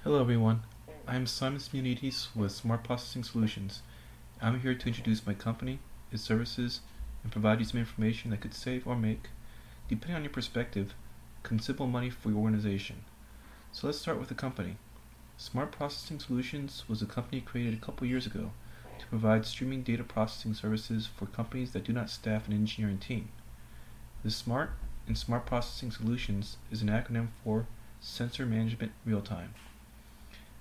Hello everyone, I'm Simon Smunides with SMRT Processing Solutions. I'm here to introduce my company, its services, and provide you some information that could save or make, depending on your perspective, considerable money for your organization. So let's start with the company. SMRT Processing Solutions was a company created a couple years ago to provide streaming data processing services for companies that do not staff an engineering team. The SMRT in SMRT Processing Solutions is an acronym for Sensor Management Real-Time.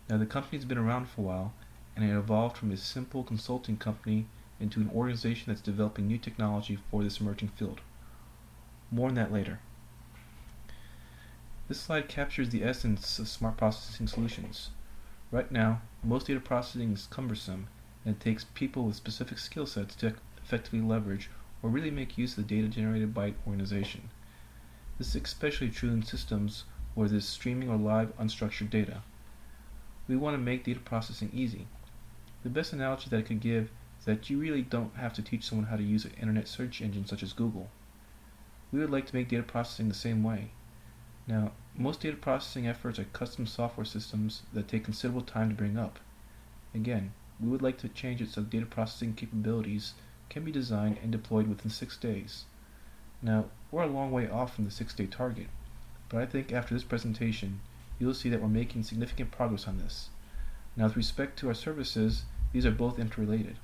Now, the company's been around for a while, and it evolved from a simple consulting company into an organization that's developing new technology for this emerging field. More on that later. This slide captures the essence of SMRT Processing Solutions. Right now, most data processing is cumbersome, and it takes people with specific skill sets to effectively leverage or really make use of the data generated by an organization. This is especially true in systems where there's streaming or live unstructured data. We want to make data processing easy. The best analogy that I could give is that you really don't have to teach someone how to use an internet search engine such as Google. We would like to make data processing the same way. Now, most data processing efforts are custom software systems that take considerable time to bring up. Again, we would like to change it so data processing capabilities can be designed and deployed within 6 days. Now, we're a long way off from the 6-day target, but I think after this presentation, you'll see that we're making significant progress on this. Now, with respect to our services, these are both interrelated.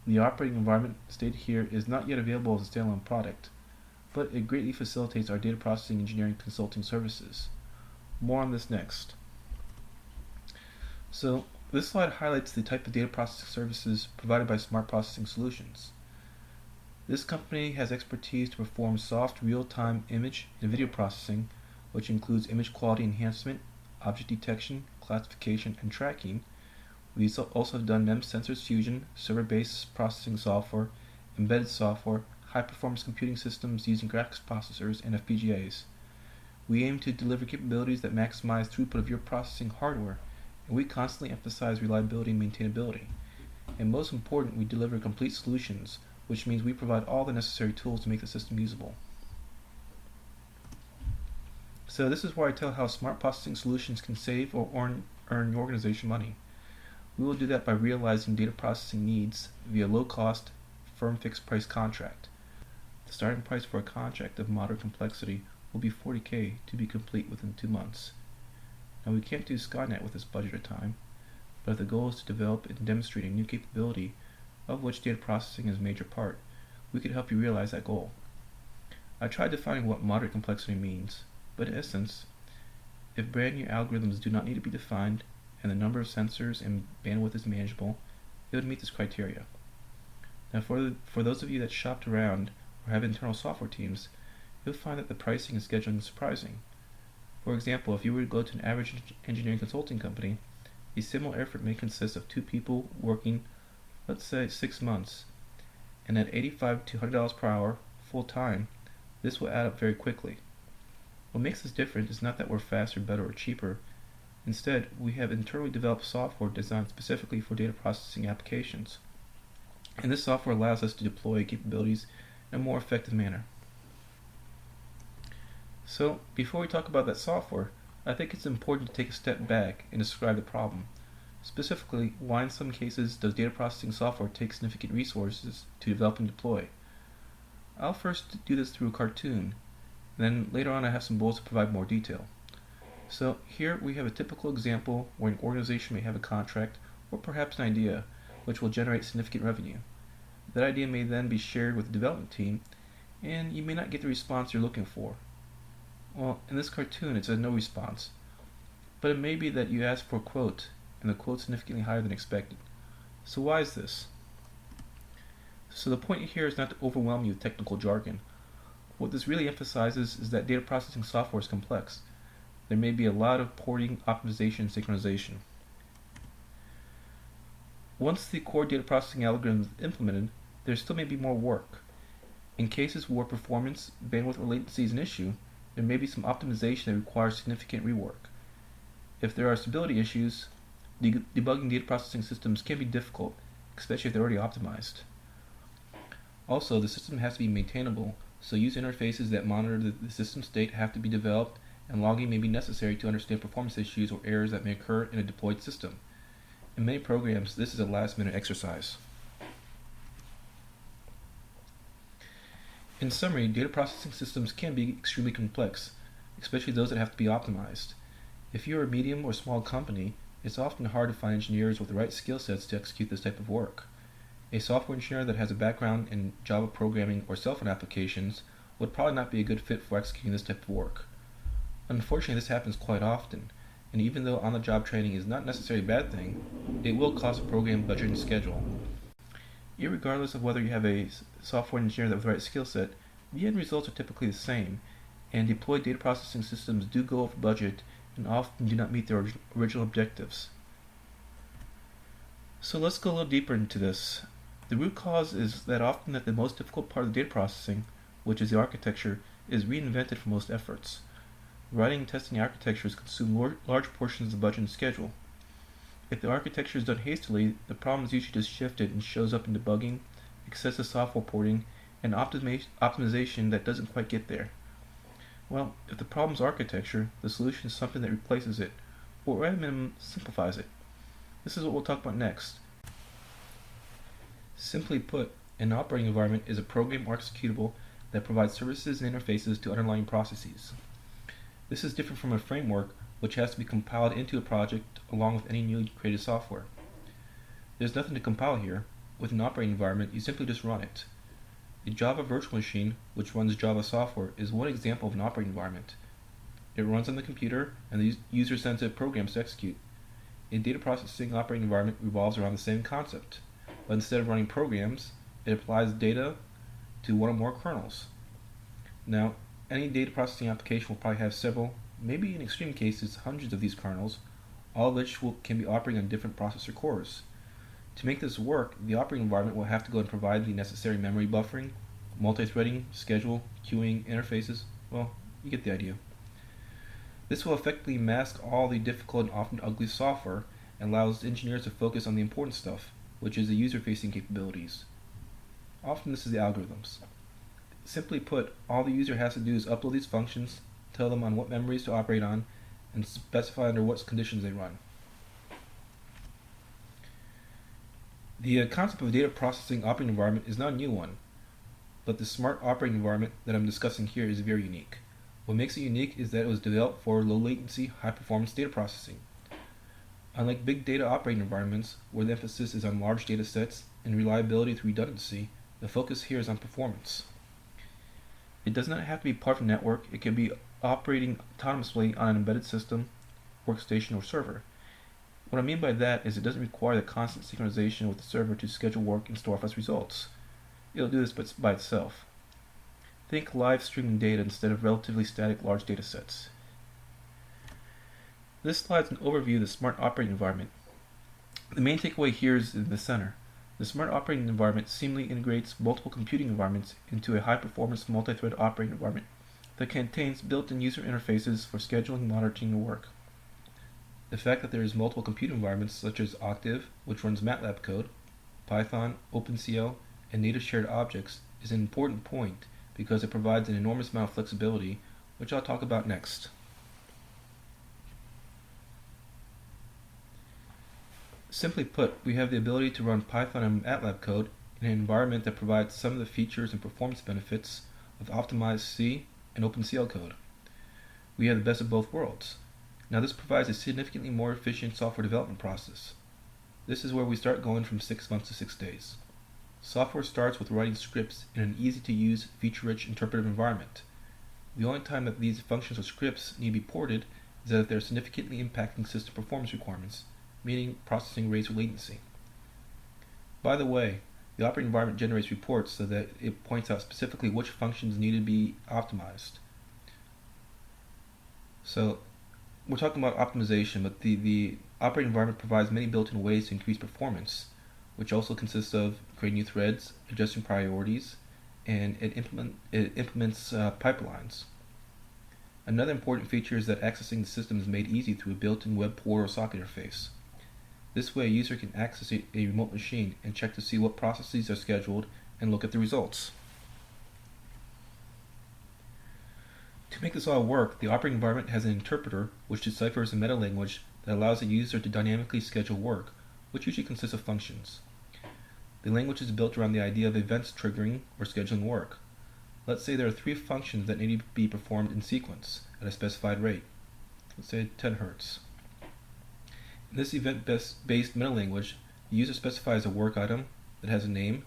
The operating environment stated here is not yet available as a standalone product, but it greatly facilitates our data processing engineering consulting services. More on this next. So, this slide highlights the type of data processing services provided by SMRT Processing Solutions. This company has expertise to perform soft real-time image and video processing, which includes image quality enhancement, object detection, classification, and tracking. We also have done MEMS sensors fusion, server-based processing software, embedded software, high-performance computing systems using graphics processors and FPGAs. We aim to deliver capabilities that maximize throughput of your processing hardware, and we constantly emphasize reliability and maintainability. And most important, we deliver complete solutions, which means we provide all the necessary tools to make the system usable. So this is where I tell how SMRT Processing Solutions can save or earn your organization money. We will do that by realizing data processing needs via low-cost, firm fixed-price contract. The starting price for a contract of moderate complexity will be $40,000 to be complete within 2 months. Now, we can't do Skynet with this budget or time, but if the goal is to develop and demonstrate a new capability, of which data processing is a major part, we could help you realize that goal. I tried defining what moderate complexity means, but in essence, if brand new algorithms do not need to be defined and the number of sensors and bandwidth is manageable, it would meet this criteria. Now, for those of you that shopped around or have internal software teams, you'll find that the pricing and scheduling is surprising. For example, if you were to go to an average engineering consulting company, a similar effort may consist of 2 people working, let's say, 6 months, and at $85 to $100 per hour full time, this will add up very quickly. What makes us different is not that we're faster, better, or cheaper. Instead, we have internally developed software designed specifically for data processing applications. And this software allows us to deploy capabilities in a more effective manner. So, before we talk about that software, I think it's important to take a step back and describe the problem. Specifically, why in some cases does data processing software take significant resources to develop and deploy? I'll first do this through a cartoon. Then later on I have some bullets to provide more detail. So here we have a typical example where an organization may have a contract or perhaps an idea which will generate significant revenue. That idea may then be shared with the development team, and you may not get the response you're looking for. Well, in this cartoon it says no response, but it may be that you ask for a quote and the quote is significantly higher than expected. So why is this? So the point here is not to overwhelm you with technical jargon. What this really emphasizes is that data processing software is complex. There may be a lot of porting, optimization, and synchronization. Once the core data processing algorithm is implemented, there still may be more work. In cases where performance, bandwidth, or latency is an issue, there may be some optimization that requires significant rework. If there are stability issues, debugging data processing systems can be difficult, especially if they're already optimized. Also, the system has to be maintainable, so user interfaces that monitor the system state have to be developed and logging may be necessary to understand performance issues or errors that may occur in a deployed system. In many programs, this is a last-minute exercise. In summary, data processing systems can be extremely complex, especially those that have to be optimized. If you're a medium or small company, it's often hard to find engineers with the right skill sets to execute this type of work. A software engineer that has a background in Java programming or cell phone applications would probably not be a good fit for executing this type of work. Unfortunately, this happens quite often, and even though on-the-job training is not necessarily a bad thing, it will cost a program budget and schedule. Irregardless of whether you have a software engineer with the right skill set, the end results are typically the same, and deployed data processing systems do go over budget and often do not meet their original objectives. So let's go a little deeper into this. The root cause is that often the most difficult part of data processing, which is the architecture, is reinvented for most efforts. Writing and testing architectures consume large portions of the budget and schedule. If the architecture is done hastily, the problem is usually just shifted and shows up in debugging, excessive software porting, and optimization that doesn't quite get there. Well, if the problem is architecture, the solution is something that replaces it, or at a minimum, simplifies it. This is what we'll talk about next. Simply put, an operating environment is a program or executable that provides services and interfaces to underlying processes. This is different from a framework, which has to be compiled into a project along with any newly created software. There's nothing to compile here. With an operating environment, you simply just run it. The Java virtual machine, which runs Java software, is one example of an operating environment. It runs on the computer, and the user sends it programs to execute. A data processing operating environment revolves around the same concept, but instead of running programs, it applies data to one or more kernels. Now, any data processing application will probably have several, maybe in extreme cases, hundreds of these kernels, all of which can be operating on different processor cores. To make this work, the operating environment will have to go and provide the necessary memory buffering, multi-threading, schedule, queuing, interfaces. Well, you get the idea. This will effectively mask all the difficult and often ugly software and allows engineers to focus on the important stuff, which is the user-facing capabilities. Often this is the algorithms. Simply put, all the user has to do is upload these functions, tell them on what memories to operate on, and specify under what conditions they run. The concept of a data processing operating environment is not a new one, but the smart operating environment that I'm discussing here is very unique. What makes it unique is that it was developed for low latency, high performance data processing. Unlike big data operating environments, where the emphasis is on large data sets and reliability through redundancy, the focus here is on performance. It does not have to be part of a network. It can be operating autonomously on an embedded system, workstation, or server. What I mean by that is it doesn't require the constant synchronization with the server to schedule work and store fast results. It'll do this by itself. Think live streaming data instead of relatively static large data sets. This slide is an overview of the smart operating environment. The main takeaway here is in the center. The smart operating environment seamlessly integrates multiple computing environments into a high-performance multi-thread operating environment that contains built-in user interfaces for scheduling, monitoring, and work. The fact that there is multiple compute environments such as Octave, which runs MATLAB code, Python, OpenCL, and native shared objects is an important point because it provides an enormous amount of flexibility, which I'll talk about next. Simply put, we have the ability to run Python and MATLAB code in an environment that provides some of the features and performance benefits of optimized C and OpenCL code. We have the best of both worlds. Now this provides a significantly more efficient software development process. This is where we start going from 6 months to 6 days. Software starts with writing scripts in an easy-to-use, feature-rich, interpretive environment. The only time that these functions or scripts need to be ported is that if they're significantly impacting system performance requirements, meaning processing rates or latency. By the way, the operating environment generates reports so that it points out specifically which functions need to be optimized. So we're talking about optimization, but the operating environment provides many built-in ways to increase performance, which also consists of creating new threads, adjusting priorities, and it implements pipelines. Another important feature is that accessing the system is made easy through a built-in web port or socket interface. This way a user can access a remote machine and check to see what processes are scheduled and look at the results. To make this all work, the operating environment has an interpreter which deciphers a meta-language that allows the user to dynamically schedule work, which usually consists of functions. The language is built around the idea of events triggering or scheduling work. Let's say there are 3 functions that need to be performed in sequence at a specified rate. Let's say 10 Hz. In this event-based meta-language, the user specifies a work item that has a name.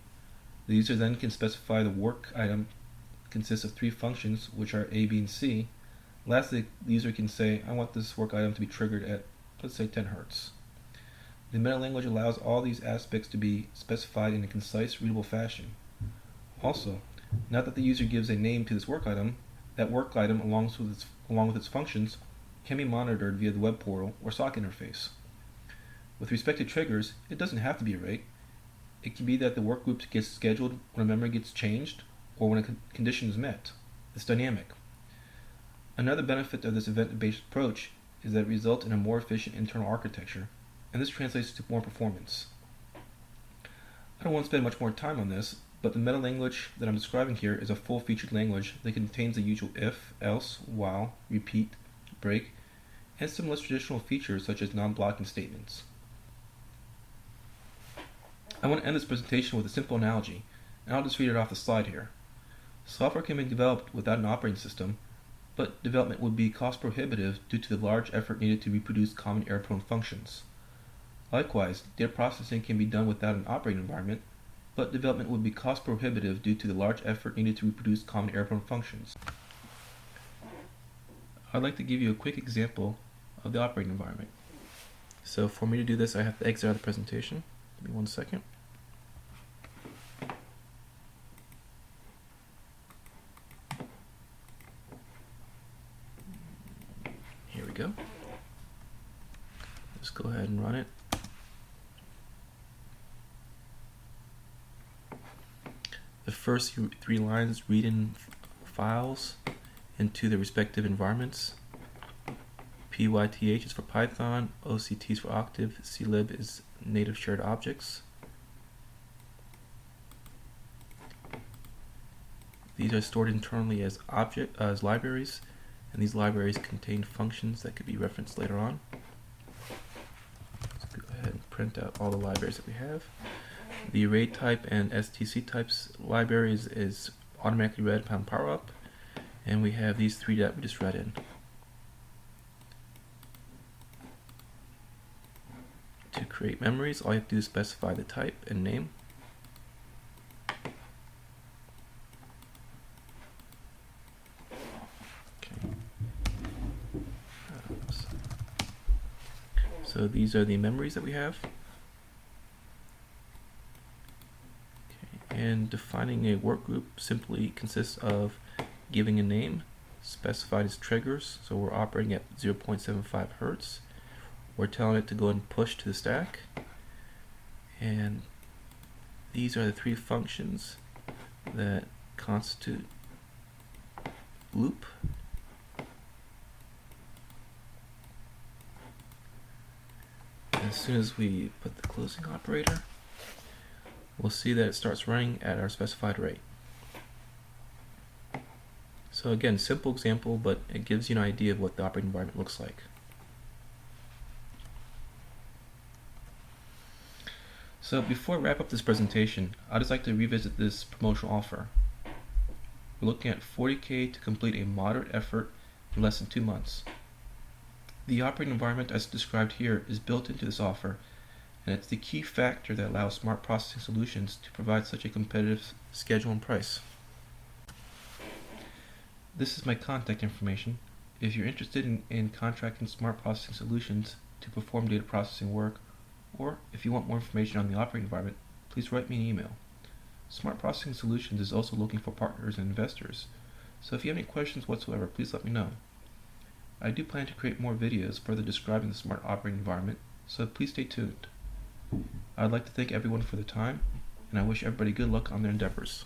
The user then can specify the work item consists of 3 functions, which are A, B, and C. Lastly, the user can say, I want this work item to be triggered at, let's say, 10 Hz. The meta-language allows all these aspects to be specified in a concise, readable fashion. Also, now that the user gives a name to this work item, that work item, along with its functions, can be monitored via the web portal or SOC interface. With respect to triggers, it doesn't have to be a rate. It can be that the work group gets scheduled when a memory gets changed or when a condition is met. It's dynamic. Another benefit of this event-based approach is that it results in a more efficient internal architecture, and this translates to more performance. I don't want to spend much more time on this, but the meta-language that I'm describing here is a full-featured language that contains the usual if, else, while, repeat, break, and some less traditional features such as non-blocking statements. I want to end this presentation with a simple analogy, and I'll just read it off the slide here. Software can be developed without an operating system, but development would be cost prohibitive due to the large effort needed to reproduce common error-prone functions. Likewise, data processing can be done without an operating environment, but development would be cost prohibitive due to the large effort needed to reproduce common error-prone functions. I'd like to give you a quick example of the operating environment. So for me to do this, I have to exit out of the presentation. Give me one second. Here we go. Let's go ahead and run it. The first 3 lines read in files into the respective environments. PYTH is for Python, OCT is for Octave, CLib is native shared objects. These are stored internally as libraries, and these libraries contain functions that could be referenced later on. Let's go ahead and print out all the libraries that we have. The array type and STC types libraries is automatically read upon power up, and we have these 3 that we just read in. To create memories, all you have to do is specify the type and name. Okay. So these are the memories that we have. And defining a work group simply consists of giving a name, specified as triggers, so we're operating at 0.75 Hz. We're telling it to go and push to the stack, and these are the 3 functions that constitute loop. As soon as we put the closing operator, we'll see that it starts running at our specified rate. So again, simple example, but it gives you an idea of what the operating environment looks like. So before I wrap up this presentation, I'd just like to revisit this promotional offer. We're looking at $40K to complete a moderate effort in less than 2 months. The operating environment as described here is built into this offer, and it's the key factor that allows Smart Processing Solutions to provide such a competitive schedule and price. This is my contact information. If you're interested in contracting Smart Processing Solutions to perform data processing work, or if you want more information on the operating environment, please write me an email. Smart Processing Solutions is also looking for partners and investors, so if you have any questions whatsoever, please let me know. I do plan to create more videos further describing the smart operating environment, so please stay tuned. I'd like to thank everyone for their time, and I wish everybody good luck on their endeavors.